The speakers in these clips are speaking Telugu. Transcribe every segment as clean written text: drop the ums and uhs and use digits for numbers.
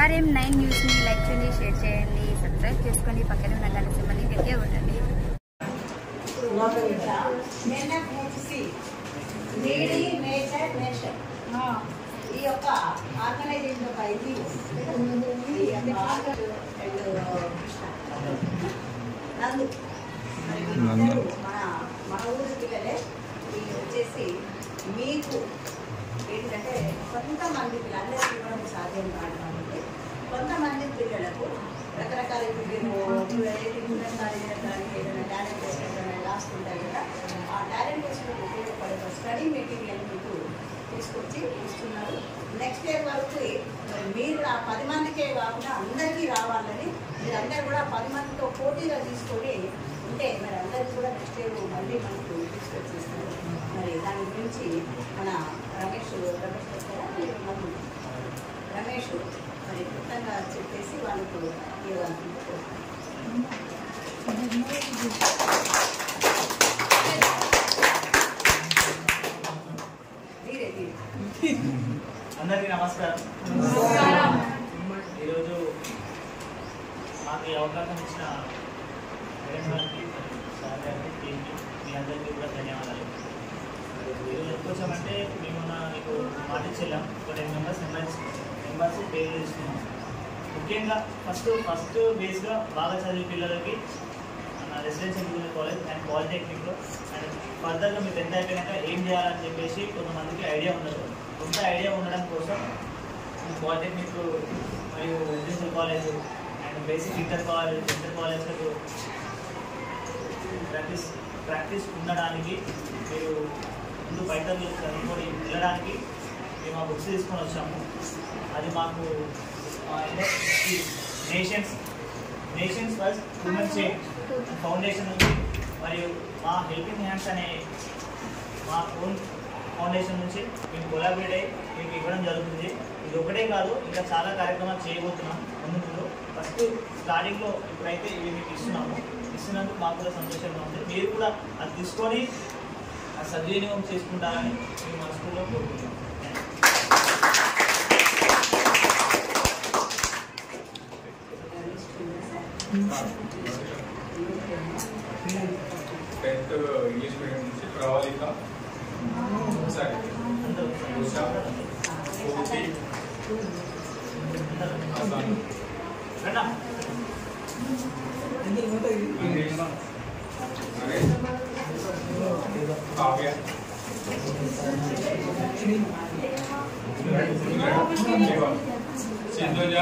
RM9 న్యూస్ని లైక్ చేయండి, షేర్ చేయండి, సబ్స్క్రైబ్ చేసుకోండి, పక్కన ఉన్న గంట సింబల్ని గట్టిగా కొట్టండి. ఈ యొక్క ఆర్గనైజేషన్ యొక్క ఇది నందు మన ఊరి పిల్లలే వచ్చేసి మీకు ఏంటంటే కొంతమంది పిల్లలందరికీ ఇవ్వడం సాధ్యం కాదు కాబట్టి కొంతమంది పిల్లలకు రకరకాల ఏదైనా టాలెంట్ టెస్ట్ లాస్ట్ ఉంటాయి కదా, ఆ టాలెంట్ టెస్ట్లో ఉపయోగపడే స్టడీ మెటీరియల్ మీకు తీసుకొచ్చి ఇస్తున్నారు. నెక్స్ట్ ఇయర్ వరకు మీరు ఆ 10 మందికే కాకుండా అందరికీ రావాలని మీరందరూ కూడా 10 మందితో పోటీగా తీసుకొని ఉంటే మరి అందరికీ కూడా నెక్స్ట్ ఇయర్ మళ్ళీ మనకు తీసుకొచ్చిస్తారు. మరి దాని గురించి మన రమేష్ మరి క్లుప్తంగా చెప్పేసి వాళ్ళకు ఇవ్వాలనుకుంటూ అందరికీ నమస్కారం. ఈరోజు మాకు ఈ అవకాశం ఇచ్చిన గారికి, సార్ గారికి, టీంకి మీ అందరికీ కూడా ధన్యవాదాలు. ఈరోజు ఎందుకోసమంటే మేము మీకు మాట ఇచ్చేళ్ళాం, ఒక 10 మెంబర్స్ పేరు తీసుకున్నాం. ముఖ్యంగా ఫస్ట్ బేస్గా బాగా చదివే పిల్లలకి రెసిడెన్షియల్ ఇంజనీరింగ్ కాలేజ్ అండ్ పాలిటెక్నిక్లో అండ్ ఫర్దర్గా మీరు 10th అయిపోయాక ఏం చేయాలని చెప్పేసి కొంతమందికి ఐడియా ఉండదు. కొంత ఐడియా ఉండడం కోసం పాలిటెక్నిక్ మరియు residential college and basic inter కాలేజ్లకు ప్రాక్టీస్ ఉండడానికి మీరు ముందు బయటకు చదువుకొని వెళ్ళడానికి మేము ఆ బుక్స్ తీసుకొని వచ్చాము. అది మాకు nations first human change foundation నుంచి మరియు మా హెల్పింగ్ హ్యాండ్స్ అనే మా ఓన్ ఫౌండేషన్ నుంచి మేము కొలాబరేట్ అయ్యి మీకు ఇవ్వడం జరుగుతుంది. ఇది ఒకటే కాదు, ఇంకా చాలా కార్యక్రమాలు చేయబోతున్నాం ముందు. ఫస్ట్ స్టార్టింగ్లో ఇప్పుడైతే ఇవి మీకు ఇస్తున్నందుకు మాకు కూడా సంతోషంగా ఉంది. మీరు కూడా అది తీసుకొని సద్వినియోగం చేసుకుంటారని మేము మా స్కూల్లో కోరుకుంటున్నాం. 10th ఇంగ్లీష్ మీడియం నుంచి ప్రవాళిక కావ్య సింధుజ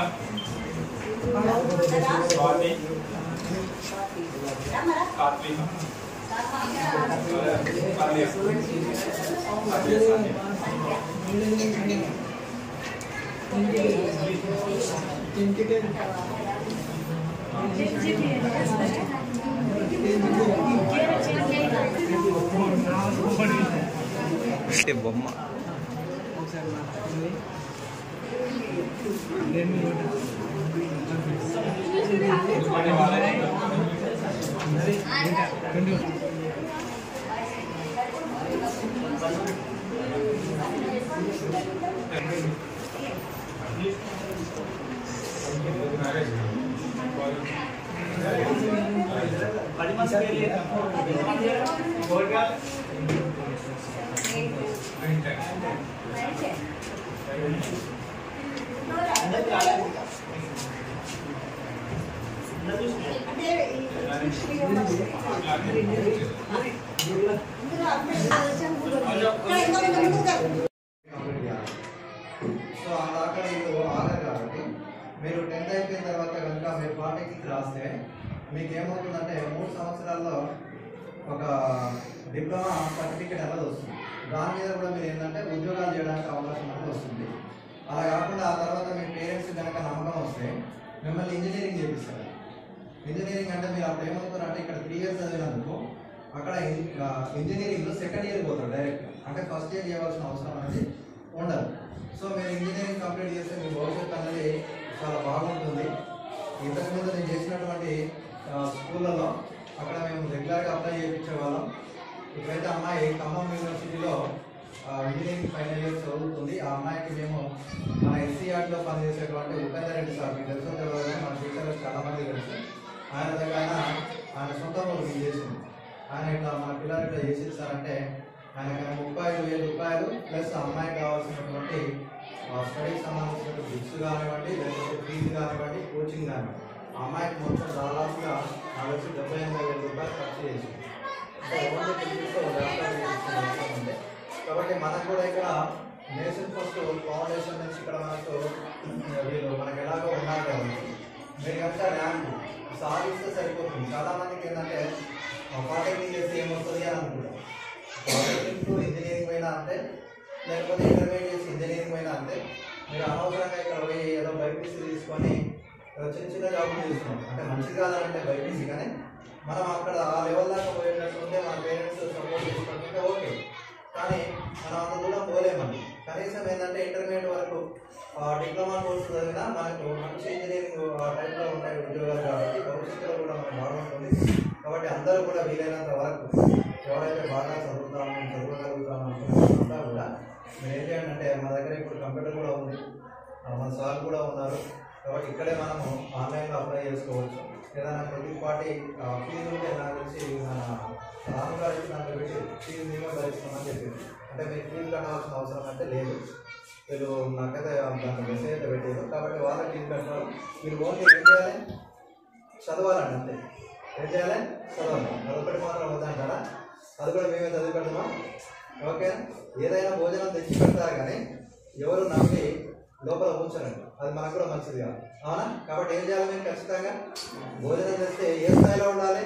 స్వాతి కార్తీక బొమ్మ సో ఆ దాకా మీరు ఆగరు కాబట్టి మీరు 10th అయిపోయిన తర్వాత కనుక మీరు పాలిటెక్నిక్ రాస్తే మీకు ఏమవుతుందంటే 3 సంవత్సరాల్లో ఒక డిప్లొమా సర్టిఫికేట్ అనేది వస్తుంది. దాని మీద కూడా మీరు ఏంటంటే ఉద్యోగాలు చేయడానికి అవకాశం అనేది వస్తుంది. అలా కాకుండా ఆ తర్వాత మీ పేరెంట్స్ కనుక నమ్మకం వస్తే మిమ్మల్ని ఇంజనీరింగ్ చేపిస్తారు. ఇంజనీరింగ్ అంటే మీరు అప్పుడు ఏమవుతారంటే ఇక్కడ 3 years చదివినందుకు అక్కడ ఇంజనీరింగ్లో 2nd year పోతారు డైరెక్ట్. అంటే ఫస్ట్ ఇయర్ చేయవలసిన అవసరం అనేది ఉండదు. సో మీరు ఇంజనీరింగ్ కంప్లీట్ చేస్తే మీ భవిష్యత్తు అనేది చాలా బాగుంటుంది. ఇంతకుముందు నేను చేసినటువంటి స్కూళ్ళలో అక్కడ మేము రెగ్యులర్గా అప్లై చేయించే వాళ్ళం. ఇప్పుడైతే అమ్మాయి ఖమ్మం యూనివర్సిటీలో ఇంజనీరింగ్ ఫైనల్ ఇయర్ చదువుతుంది. ఆ అమ్మాయికి మేము మన ఎస్సీఆర్లో పనిచేసేటువంటి ఉపేందర్ రెడ్డి సార్, మీకు తెలుసు తెలియదు, మన టీచర్లు చాలా మంది తెలుసు. ఆయన దగ్గర ఆయన సొంత ఊరికి చేసింది. ఆయన ఇట్లా మన పిల్లలు ఇట్లా చేసేది సార్ అంటే ఆయనకి 35,000 రూపాయలు ప్లస్ అమ్మాయికి కావాల్సినటువంటి స్టడీకి సంబంధించిన బుక్స్ కానివ్వండి, లేకపోతే ఫీజు కానివ్వండి, కోచింగ్ కానివ్వండి, ఆ అమ్మాయికి మొత్తం దాదాపుగా నాకు వచ్చి 78,000 రూపాయలు ఖర్చు చేసింది. అంటే కాబట్టి మనకు కూడా ఇక్కడ నేషన్ ఫస్ట్ ఫౌండేషన్ నుంచి ఇక్కడ మనకు ఎలాగో ఉన్నారు కాబట్టి మీరు కనుక ర్యాంకు సాధిస్తే సరిపోతుంది. చాలా మందికి ఏంటంటే పాలిటెక్నిక్ చేస్తే ఏమవుతుంది అని అనుకుంటాం. పాలిటెక్నిక్ ఇంజనీరింగ్ అయినా అంటే, లేకపోతే ఇంటర్మీడియట్ చేసి ఇంజనీరింగ్ అయినా అంటే మీరు అనవసరంగా ఇక్కడ పోయి ఏదో బైపీసీ తీసుకొని చిన్న చిన్న జాబులు చేస్తున్నాం. అంటే మంచిది కాదంటే బైపీసీ, కానీ మనం అక్కడ ఆ లెవెల్ దాకా పోయినట్టుంటే మన పేరెంట్స్ సపోర్ట్ చేసుకుంటుంటే ఓకే, కానీ మనం అంత దూరం పోలేమండి. కనీసం ఏంటంటే ఇంటర్మీడియట్ వరకు డిప్లొమా కోర్సు చదివినా మనకు మంచి ఇంజనీరింగ్ టైప్లో ఉన్నాయి ఉద్యోగాలు కాబట్టి భవిష్యత్తులో కూడా మనకు బాగుంటుంది. కాబట్టి అందరూ కూడా వీలైనంత వరకు ఎవరైతే బాగా చదువుగలుగుతాము అనుకుంటున్నా కూడా మీరు ఏం చేయండి అంటే మన దగ్గర ఇప్పుడు కంప్యూటర్ కూడా ఉంది, మన సార్ కూడా ఉన్నారు. కాబట్టి ఇక్కడే మనము ఆన్లైన్లో అప్లై చేసుకోవచ్చు. ఏదైనా కొద్దిపాటి ఫీజు ఉంటే నాకు తెలిసి మన రాము గారికి దాంట్లో పెట్టి ఫీజు మేమే భరిస్తామని చెప్పింది. అంటే మీరు ఫీజు కట్టాల్సిన అవసరం అయితే లేదు. వీళ్ళు నాకైతే దాంట్లో మెసేజ్ అయితే పెట్టారు. కాబట్టి వాళ్ళకి ఫీజు కట్టాలి. మీరు ఓన్లీ ఏం చేయాలి, చదవాలండి అంతే. ఏం చేయాలి, చదవాలి. అదొకటి మాత్రం వద్దంటారా, అది కూడా మేమే చదివి పెడతామా? ఓకే. ఏదైనా భోజనం తెచ్చి పెడతారు కానీ ఎవరు నమ్మి లోపల ఉంచరండి, అది మనకు కూడా మంచిది కాదు, అవునా? కాబట్టి ఏం చేయాలి, మేము ఖచ్చితంగా భోజనం చేస్తే ఏ స్థాయిలో ఉండాలి,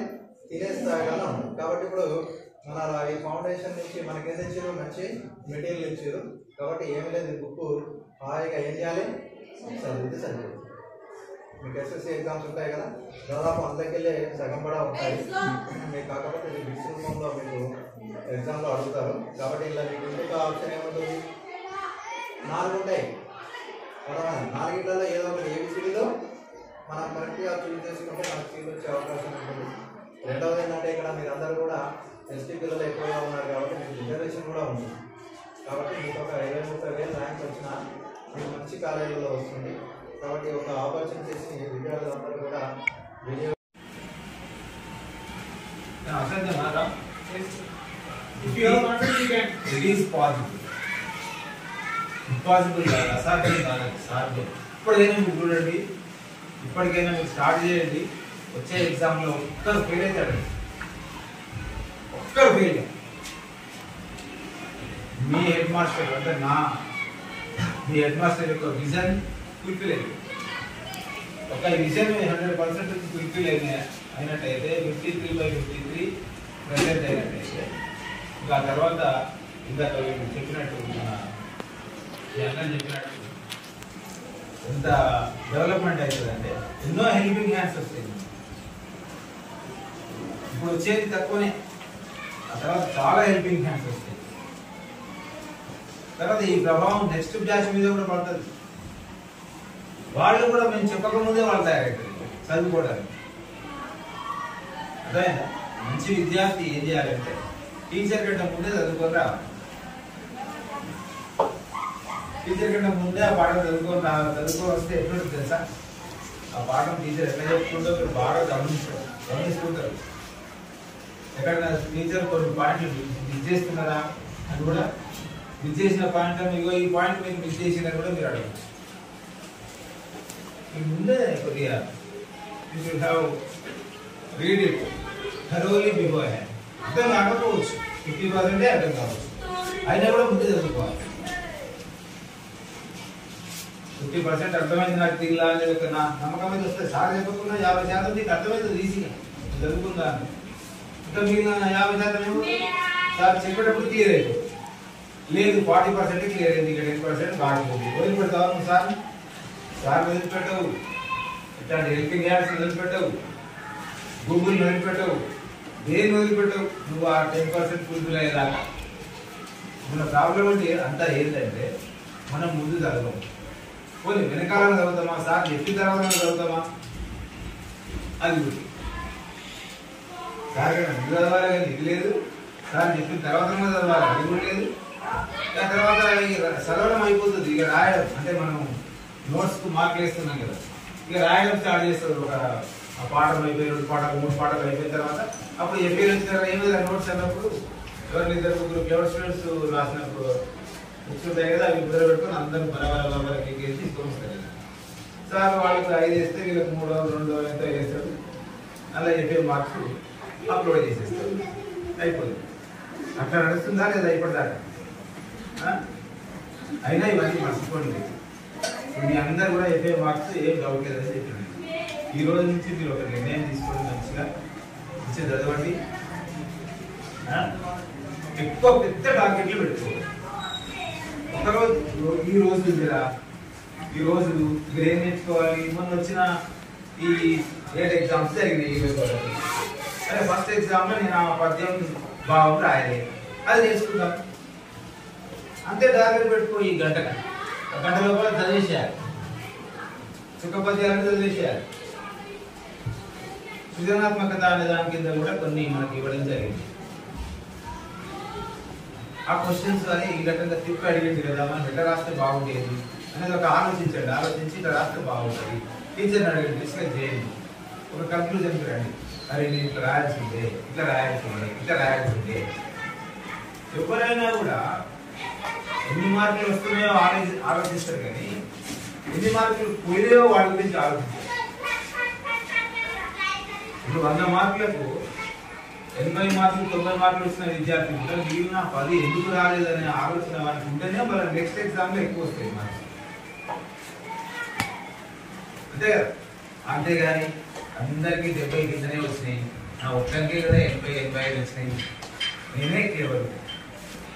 తినే స్థాయిలోనే ఉండాలి. కాబట్టి ఇప్పుడు మన ఈ ఫౌండేషన్ నుంచి మనకి ఏం ఇచ్చారు, మంచి మెటీరియల్ ఇచ్చారు. కాబట్టి ఏమి లేదు, బుక్ హాయిగా ఏం చేయాలి, చదివితే సరిపోతుంది. మీకు ఎస్ఎస్సీ ఎగ్జామ్స్ ఉంటాయి కదా, దాదాపు అందుకెళ్ళి సగం కూడా ఉంటాయి మీకు. కాకపోతే ఇది బిట్స్ రూపంలో మీకు ఎగ్జామ్లో అడుగుతారు. కాబట్టి ఇలా మీకు ఇంకొక ఆప్షన్ ఏముంటుంది, 4 ఉంటాయి. 4 ఏదో ఒకటి ఏబిసిడీలో మనం కరెక్ట్గా చూస్ చేసుకుంటే మనకు సీట్ వచ్చే అవకాశం ఉంటుంది. రెండవది ఏంటంటే ఇక్కడ మీరు అందరూ కూడా ఎస్టీ పిల్లలు ఎక్కువగా ఉన్నారు కాబట్టి మీకు రిజర్వేషన్ కూడా ఉంటుంది. కాబట్టి మీకు ఒక 20-30 ర్యాంక్ వచ్చినా మీకు మంచి కాలేజీలో వస్తుంది. కాబట్టి ఒక ఆపర్చునిటీస్ని విద్యార్థులందరూ కూడా వినియోగం. ఇంపాసిబుల్ కాదు, అసాధ్యం కాదు, సాధ్యం. ఇప్పటికైనా మీరు చూడండి, ఇప్పటికైనా మీరు స్టార్ట్ చేయండి. వచ్చే ఎగ్జామ్లో ఒక్కరు ఫెయిల్ అవుతాడండి, ఒక్కరు ఫెయిల్. మీ హెడ్ మాస్టర్ అంటే మీ హెడ్ మాస్టర్ యొక్క విజన్ ఫుల్ఫిల్ అయింది. ఒక విజన్ 100% ఫుల్ఫిల్ అయినట్టయితే 53/53 ప్రెసెంట్ అయినట్టయితే ఇంకా తర్వాత ఇంకా చెప్పినట్టు మన జగన్ చెప్పినట్టు ఎంత డెవలప్మెంట్ అవుతుందంటే ఎన్నో హెల్పింగ్ హ్యాండ్స్ వస్తాయి. ఇప్పుడు వచ్చేది తక్కువనే, ఆ తర్వాత చాలా హెల్పింగ్ హ్యాండ్స్ వస్తాయి. తర్వాత ఈ ప్రభావం నెక్స్ట్ బ్యాచ్ మీద కూడా పడుతుంది. వాళ్ళు కూడా మేము చెప్పకముందే వాళ్ళు తయారవుతారు చదువుకోవడానికి. అర్థమైందా? మంచి విద్యార్థి ఏం చేయాలంటే టీచర్ కంటే ముందే చదువుకొని రావాలి. టీచర్ కంటే ముందే ఆ పాఠం చదువుకొని వస్తే ఎట్లుంటుంది తెలుసా? ఆ పాఠం టీచర్ ఎట్లా చెప్పుకుంటూ మీరు బాగా గమనిస్తుంటారు. ఎక్కడైనా టీచర్ కొన్ని పాయింట్లు మిస్ చేస్తున్నారా అని కూడా, మిస్ చేసిన పాయింట్ మీకు ఈ పాయింట్ మీరు మిస్ చేసినా కూడా మీరు అడగచ్చు. మీకు ముందే కొద్దిగా you should have read it thoroughly before hand. అర్థం కాకపోవచ్చు, 50% అర్థం కావచ్చు, అయినా కూడా ముందే చదువుకోవాలి. 50% అర్థమైంది నాకు తిరిగిలా అనేది ఒక నమ్మకం మీద వస్తే సార్ చెప్పకుండా 50% నీకు అర్థమైంది ఈజీగా చదువుకుందా. ఇంకా మిగిలిన 50% ఏమో సార్ చెప్పేటప్పుడు క్లియర్ అయిపోతుంది. లేదు 40% క్లియర్ అయింది, ఇంకా 10% బాగుంటుంది. వదిలిపెడతావు సార్ వదిలిపెట్టవు, ఇట్లాంటి హెల్పింగ్ హ్యాండ్స్ వదిలిపెట్టవు, గూగుల్ వదిలిపెట్టవు, దేన్ని వదిలిపెట్టవు. నువ్వు ఆ 10% ఫుల్ఫిల్ అయ్యేదాకా. మన ప్రాబ్లం అంటే అంతా ఏంటంటే మనం ముందు చదవం, పోనీ వెనకాలను చదువుతామా, సార్ చెప్పిన తర్వాత చదువుతామా, అది గుర్తు. సార్ కన్నా ఇది చదవాలి కానీ ఇది లేదు, సార్ చెప్పిన తర్వాత చదవాలి అది కూడా లేదు. దాని తర్వాత చదవడం అయిపోతుంది, ఇక రాయడం అంటే మనం నోట్స్కు మార్కులు వేస్తున్నాం కదా, ఇక రాయడం స్టార్ట్ చేస్తారు. ఒక పాఠం అయిపోయి 2 పాఠాలు 3 పాఠాలు అయిపోయిన తర్వాత అప్పుడు చెప్పి వచ్చిన ఏం లేదా నోట్స్ అన్నప్పుడు ఎవరిని 2-3 క్లవర్ స్టూడెంట్స్ రాసినప్పుడు బుక్స్ ఉంటాయి కదా, అవి కుదర పెట్టుకొని అందరూ బరాబర్ ఎక్కేసి తీసుకొని సార్ వాళ్ళకి 5 వేస్తే వీళ్ళకి 3 2 ఎంతో వేస్తారు. అలా చెప్పే మార్క్స్ అప్లోడ్ చేసేస్తారు, అయిపోతుంది. అట్లా నడుస్తుందా లేదా ఇప్పటిదాకా? అయినా ఇవన్నీ మర్చిపోండి. మీ అందరు కూడా చెప్పే మార్క్స్ ఏం డౌట్ లేదని చెప్పండి. ఈ రోజు నుంచి మీరు ఒక నిర్ణయం తీసుకోండి, మంచిగా చదవండి. ఎక్కువ పెద్ద టార్గెట్లు పెట్టుకోండి. ఒకరోజు ఈ రోజు మీరు ఏం నేర్చుకోవాలి? మొన్న వచ్చిన ఈ 8 ఎగ్జామ్స్ జరిగినాయి 20 వరకు. అదే ఫస్ట్ ఎగ్జామ్లో నేను ఆ పద్యం భావం రాయాలి, అది నేర్చుకుందాం. అంతే టార్గెట్ పెట్టుకో. ఈ గంట లోపల చదివేసేయాలి, సుఖపద్యాలను చదివేసేయాలి. సృజనాత్మకత అనే దాని కింద కూడా కొన్ని మనకి ఇవ్వడం జరిగింది. ఆ క్వశ్చన్స్ అని ఈ రకంగా తిప్పి అడిగింది కదా, మనం ఎట్లా రాస్తే బాగుండేది అనేది ఒక ఆలోచించండి. ఆలోచించి ఇట్లా రాస్తే బాగుంటుంది. టీచర్ని అడగండి, డిస్కస్ చేయండి, ఒక కంక్లూజన్కి రండి. అరే నేను ఇట్లా రాయాల్సి ఉండే, ఇట్లా రాయాల్సి ఉండే. ఎవరైనా కూడా ఎన్ని మార్కులు వస్తున్నాయో ఆలోచిస్తారు కానీ ఎన్ని మార్కులు పోయినాయో వాళ్ళ గురించి ఆలోచించారు. ఇప్పుడు 100 మార్కులకు 80 మార్కులు 90 మార్కులు వచ్చిన విద్యార్థి కూడా మిగిలిన 10 ఎందుకు రాలేదనే ఆలోచన వారికి ఉంటేనే మన నెక్స్ట్ ఎగ్జామ్లో ఎక్కువ వస్తాయి మార్క్స్. అంతే కదా? అంతేగాని అందరికీ 70 కిందనే వచ్చినాయి, నా ఒక్కరికే కదా 80-85 వచ్చినాయి, నేనే కేవలం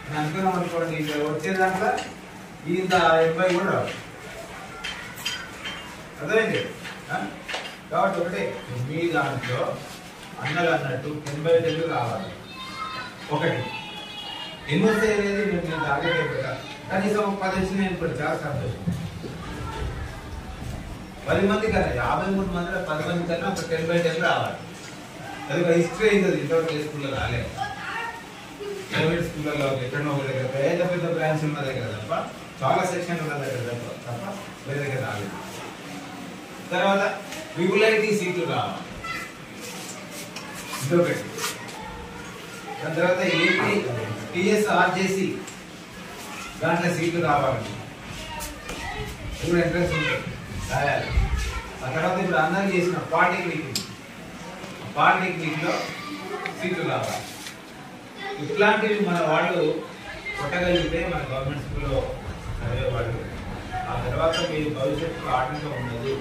నేను అనుకున్నాం అనుకోండి. వచ్చే దాంట్లో ఇంత 80 కూడా రావు. అర్థమైంది? కాబట్టి ఒకటే, మీ దాంట్లో అన్నలు అన్నట్టు 80 రావాలి. ఒకటి ఎన్ని వస్తాయి అనేది నేను టార్గెట్ అయిపోతాను. కనీసం 10 వచ్చినాయి అనుకోండి, చాలా సంతోషం. 10 మంది కన్నా 53 మందిలో 10 మంది కన్నా ఒక 10/10 రావాలి. అది ఒక హిస్టరీ అవుతుంది. ఇంతవరకు ఏ స్కూల్లో రాలేదు. ప్రైవేట్ స్కూళ్ళలో ఎక్కడో ఒక దగ్గర పెద్ద బ్రాంచ్ ఉన్న దగ్గర తప్ప, చాలా సెక్షన్ ఉన్న దగ్గర తప్ప వేరే దగ్గర రాలేదు. తర్వాత రెగ్యులారిటీ సీట్లు రావాలి, ఇదొకటి. దాని తర్వాత ఏపీ TSRJC దాంట్లో సీట్లు రావాలి, ఇప్పుడు ఎంట్రెన్స్ ఉంటుంది, రాయాలి. ఆ తర్వాత ఇప్పుడు అందరూ చేసిన పాలిటెక్నిక్లో సీట్లు రావాలి. ఇట్లాంటివి మన వాళ్ళు కొట్టగలిగితే మన గవర్నమెంట్ స్కూల్లో చదివేవాళ్ళు. ఆ తర్వాత మీరు భవిష్యత్తులో ఆటంకం ఉండదు,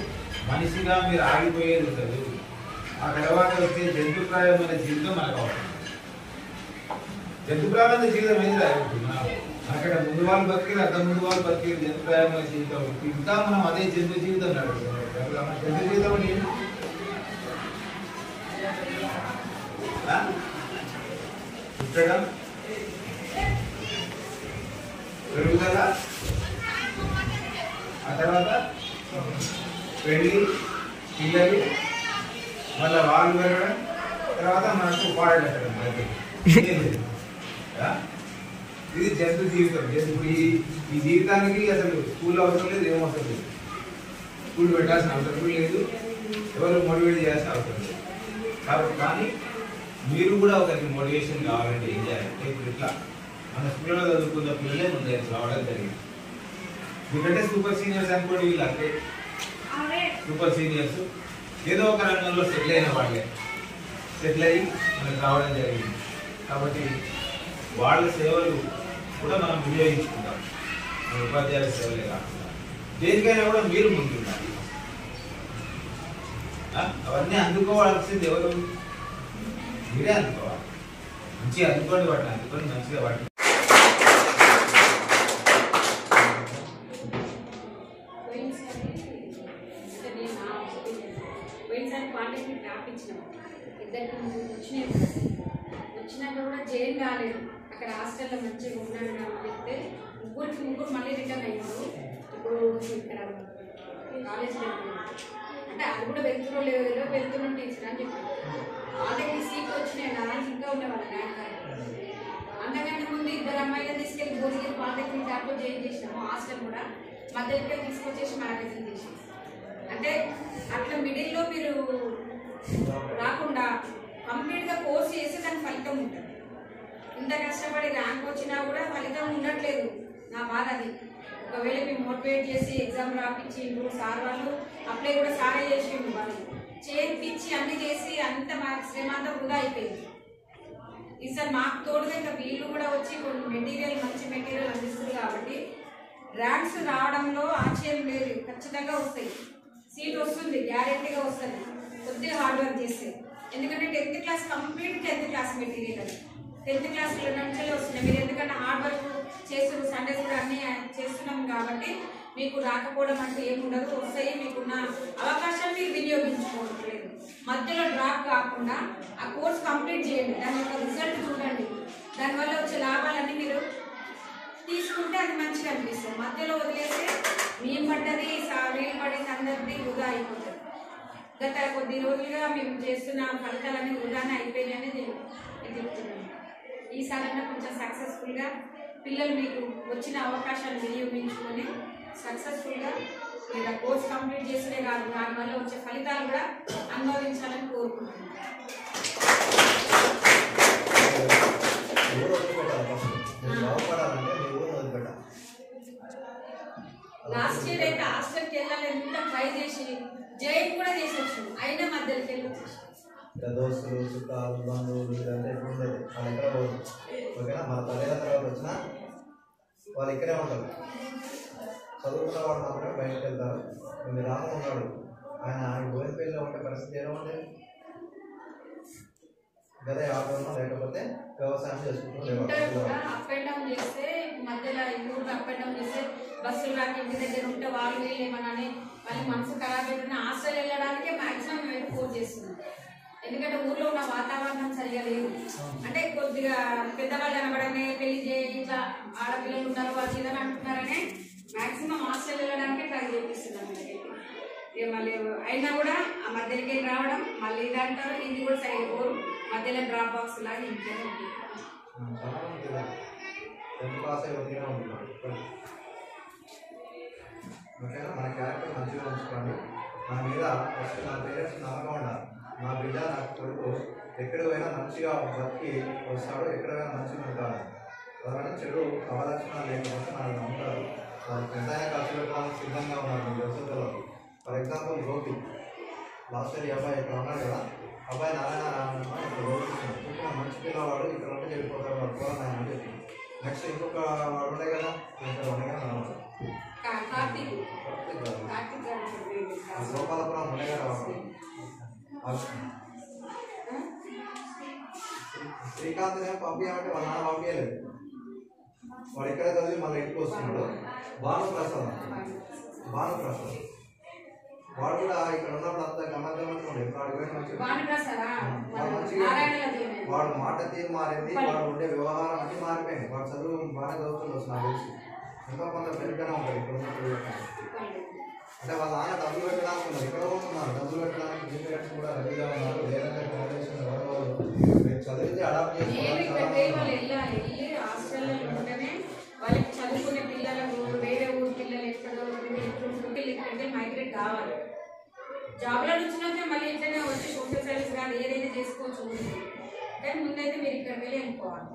మనిషిగా మీరు ఆగిపోయేది ఉండదు. ఆ తర్వాత వచ్చే జంతుప్రాయమైన జీవితం మనకు అవసరం. జంతుప్రాయమైన జీవితం ఏది రాయబడుతుంది? అక్కడ ముందు వాళ్ళు బతికేది, అక్కడ ముందు వాళ్ళు బతికేది జంతుప్రాయమైన జీవితం. ఇంకా మనం అదే జంతు జీవితం నడుపుతున్నాం. జంతు జీవితం అంటే పుట్టడం, పెరుగుదల, ఆ తర్వాత పెళ్ళి, పిల్లలు, మళ్ళీ వాళ్ళు పెరగడం, తర్వాత మనకు పాడగట్టడం. ఇది జంతు జీవితం. ఇప్పుడు ఈ జీవితానికి అసలు స్కూల్ అవసరం లేదు, ఏం అవసరం లేదు. స్కూల్ పెట్టాల్సిన అవసరం లేదు, ఎవరు మోటివేట్ చేయాల్సిన అవసరం లేదు. కాబట్టి కానీ మీరు కూడా ఒకరికి మోటివేషన్ కావాలంటే ఏం చేయాలంటే, ఇప్పుడు ఇట్లా మన స్కూల్లో చదువుకున్న పిల్లలే ముందే రావడం జరిగింది. ఎందుకంటే సూపర్ సీనియర్స్ అనుకోండి, వీళ్ళు అంటే సూపర్ సీనియర్స్ ఏదో ఒక రంగంలో సెటిల్ అయిన వాళ్ళే, సెటిల్ అయ్యి మనకు రావడం జరిగింది. కాబట్టి వాళ్ళ సేవలు కూడా మనం వినియోగించుకుంటాం. మన ఉపాధ్యాయుల సేవలే కాకుండా దేనికైనా కూడా మీరు ముందుండాలి. అవన్నీ అందుకోవాల్సింది ఎవరు? మీరే అందుకోవాలి. మంచిగా అందుకోండి, వాటిని అందుకొని మంచిగా వాటిని పాలిటెక్నిక్ రాపించినాం. ఇద్దరికి వచ్చినాక కూడా జైలు కాలేదు. అక్కడ హాస్టల్లో మంచిగా ఉన్నాడు అని చెప్తే ముగ్గురు మళ్ళీ రిటర్న్ అయ్యారు. ఇప్పుడు ఇక్కడ కాలేజ్ అంటే అది కూడా వెళ్తున్న లేదో వెళ్తున్న టీచర్ అని చెప్పారు. వాళ్ళకి సీట్ వచ్చినాయి నా దానికి ఇంకా ఉండేవాళ్ళు నాయకులు. అంతకంటే ముందు 2 అమ్మాయిలను తీసుకెళ్ళి భోజనం పాలిటెక్నిక్ దాంట్లో జాయిన్ చేసినాము. హాస్టల్ కూడా మధ్యలో తీసుకొచ్చేసి మ్యారేజ్ చేసి అంటే అట్లా మిడిల్లో మీరు రాకుండా కంప్లీట్గా కోర్స్ చేస్తే దానికి ఫలితం ఉంటుంది. ఇంత కష్టపడి ర్యాంక్ వచ్చినా కూడా ఫలితం ఉండట్లేదు. నా బాధ అది. ఒకవేళ మేము మోటివేట్ చేసి ఎగ్జామ్ రాపించిండ్రు సార్ వాళ్ళు అప్లై కూడా సారే చేసిండ్రు వాళ్ళు చేర్పించి అన్ని చేసి అంత మాకు శ్రమ అంతా వృధా అయిపోయింది. ఈసారి మాకు తోడుగా ఇంకా వీళ్ళు కూడా వచ్చి కొన్ని మెటీరియల్ మంచి మెటీరియల్ అందిస్తుంది కాబట్టి ర్యాంక్స్ రావడంలో ఆశ్చర్యం లేదు. ఖచ్చితంగా వస్తాయి. సీట్ వస్తుంది, గ్యారెంటీగా వస్తుంది కొద్దిగా హార్డ్ వర్క్ చేస్తే. ఎందుకంటే 10th class complete 10th class material అది 10th క్లాస్లో నుంచే వస్తున్నాయి. మీరు ఎందుకంటే హార్డ్ వర్క్ చేస్తున్నారు, సండేస్ కూడా అన్నీ చేస్తున్నాం కాబట్టి మీకు రాకపోవడం అంటే ఏముండదు. వస్తాయి. మీకున్న అవకాశాన్ని మీరు వినియోగించుకోవట్లేదు. మధ్యలో డ్రాప్ కాకుండా ఆ కోర్స్ కంప్లీట్ చేయండి. దాని యొక్క రిజల్ట్ చూడండి. దానివల్ల వచ్చే లాభాలన్నీ మీరు తీసుకుంటే అది మంచిగా అనిపిస్తుంది. మధ్యలో వదిలేస్తే మేము పడ్డది వీలు పడింది అందరినీ వృధా అయిపోతుంది. గత కొద్ది రోజులుగా మేము చేస్తున్న ఫలితాలన్నీ వృధానే అయిపోయినాయి అనేది చెప్తున్నాను. ఈసారైనా కొంచెం సక్సెస్ఫుల్గా పిల్లలు మీకు వచ్చిన అవకాశాలు వినియోగించుకొని సక్సెస్ఫుల్గా మీరు ఆ కోర్స్ కంప్లీట్ చేసినే కాదు దానివల్ల వచ్చే ఫలితాలు కూడా అనుభవించాలని కోరుకుంటున్నాను. లాస్ట్ ఇయర్ అయితే హాస్టల్కి వెళ్ళాలి ఎంత ట్రై చేసి జైన్ కూడా చేసేచ్చు అయినా మధ్యలోకి వెళ్ళి వచ్చేసి దోస్తులు చుట్టాలు బంధువులు ఇదంతా ఎప్పుడు ఉండదు. వాళ్ళు ఎక్కడ పోదు. ఓకేనా? మన పదేళ్ళ తర్వాత వచ్చినా వాళ్ళు ఇక్కడే ఉంటారు. చదువుకున్న వాడు మాత్రమే బయటకు వెళ్తారు. మీరు రాము ఉన్నాడు, ఆయన గోవిందపల్లిలో ఉండే పరిస్థితి ఎలా ఉండేది? గదే ఆటోనో లేకపోతే వ్యవసాయం చేసుకుంటూ అప్ అండ్ డౌన్ చేస్తే మధ్యలో ఊరు అప్ అండ్ డౌన్ చేస్తే బస్సులు రాక ఇంటి దగ్గర ఉంటే వాళ్ళు వీళ్ళేమని వాళ్ళ మనసు ఖరాబ్ అవుతుంది. హాస్టల్ వెళ్ళడానికే మాక్సిమం మేము ఫోర్స్ చేస్తున్నాం. ఎందుకంటే ఊర్లో ఉన్న వాతావరణం సరిగా లేదు. అంటే కొద్దిగా పెద్దవాళ్ళు కనబడనే పెళ్లి చేయి ఇట్లా ఆడపిల్లలు ఉన్నారు వాళ్ళు ఇదని అంటున్నారనే మాక్సిమం హాస్టల్ వెళ్ళడానికే ట్రై చేపిస్తున్నాం. ఇక మళ్ళీ అయినా కూడా ఆ మధ్యలోకి రావడం మళ్ళీ ఇది అంటారు. ఇది కూడా సరిగ్గా పోరు. మధ్యలో డ్రాప్ బాక్స్ లాగా ఇంట్లోనే ఉంటుంది. ఓకేనా? మన క్యారెక్టర్ మంచిగా ఉంచుకోండి. మన మీద ఫస్ట్ నా పేరెంట్స్ నమ్మకం ఉండాలి. నా బిడ్డ నాకు కొడుకు ఎక్కడ పోయినా మంచిగా బతికి వస్తాడు, ఎక్కడ పోయినా మంచిగా ఉంటాడు. అలాగే చెడు అవలక్షణాలు లేకపోతే మనల్ని నమ్ముతారు. వాళ్ళు ఎంతైనా ఖర్చు పెట్టడానికి సిద్ధంగా ఉన్నారు. మీ వ్యవస్థలో for example Gopi last year అబ్బాయి ఇక్కడ ఉన్నాడు కదా, అబ్బాయి నారాయణ రామన్న ఇక్కడ గోపిస్తున్నాడు. ఇంకా మంచి పిల్లవాడు ఇక్కడ ఉంటే చెడిపోతాడు వాడు కూడా నాయన అని చెప్పి. నెక్స్ట్ ఇంకొక వాడు ఉండే కదా ఇక్కడ ఉండే కదా గోపాలపురం ఉండే కదా శ్రీకాంత్ ఏమో పంపించామంటే వాళ్ళ నాన్న పంపించలేదు. వాడు ఇక్కడే చదివి మళ్ళీ ఇంటికి వస్తున్నాడు. భానుప్రసాద్ వాడు కూడా ఇక్కడ ఉన్నప్పుడు అంత గమనించమంటే ఉండే. వాడు మాట తీరు మారింది, వాడు ఉండే వ్యవహారం అన్ని మారిపోయింది. వాడు చదువు బాగా చదువుతుంది నాకు తెలిసి. ఇంకా కొంత పెరుగుతూనే ఉంటుంది ఇక్కడ ఉన్నప్పుడు. అంటే వాళ్ళ నాన్న డబ్బులు పెట్టడానికి ఉన్నారు, ఇక్కడ ఉన్నారు డబ్బులు పెట్టడానికి జీపీఎస్ కూడా రెడీగా ఉన్నారు. లేదంటే ఫౌండేషన్ మీరు చదివితే అడాప్ట్ వాళ్ళకి చదువుకునే పిల్లలకు వేరే ఊరు పిల్లలు ఎక్కడో ఇక్కడికి మైగ్రేట్ కావాలి. జాబ్లో వచ్చినాక మళ్ళీ ఇంట్లోనే వచ్చి సోషల్ సర్వీస్ కానీ ఏదైనా చేసుకోవచ్చు. కానీ ముందైతే మీరు ఇక్కడ వెళ్ళి అనుకోవాలి.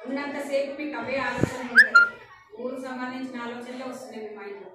ఉన్నంతసేపు మీకు అవే ఆలోచనలు ఉంటాయి. ఊరికి సంబంధించిన ఆలోచనలే వస్తున్నాయి మీ మైండ్లో.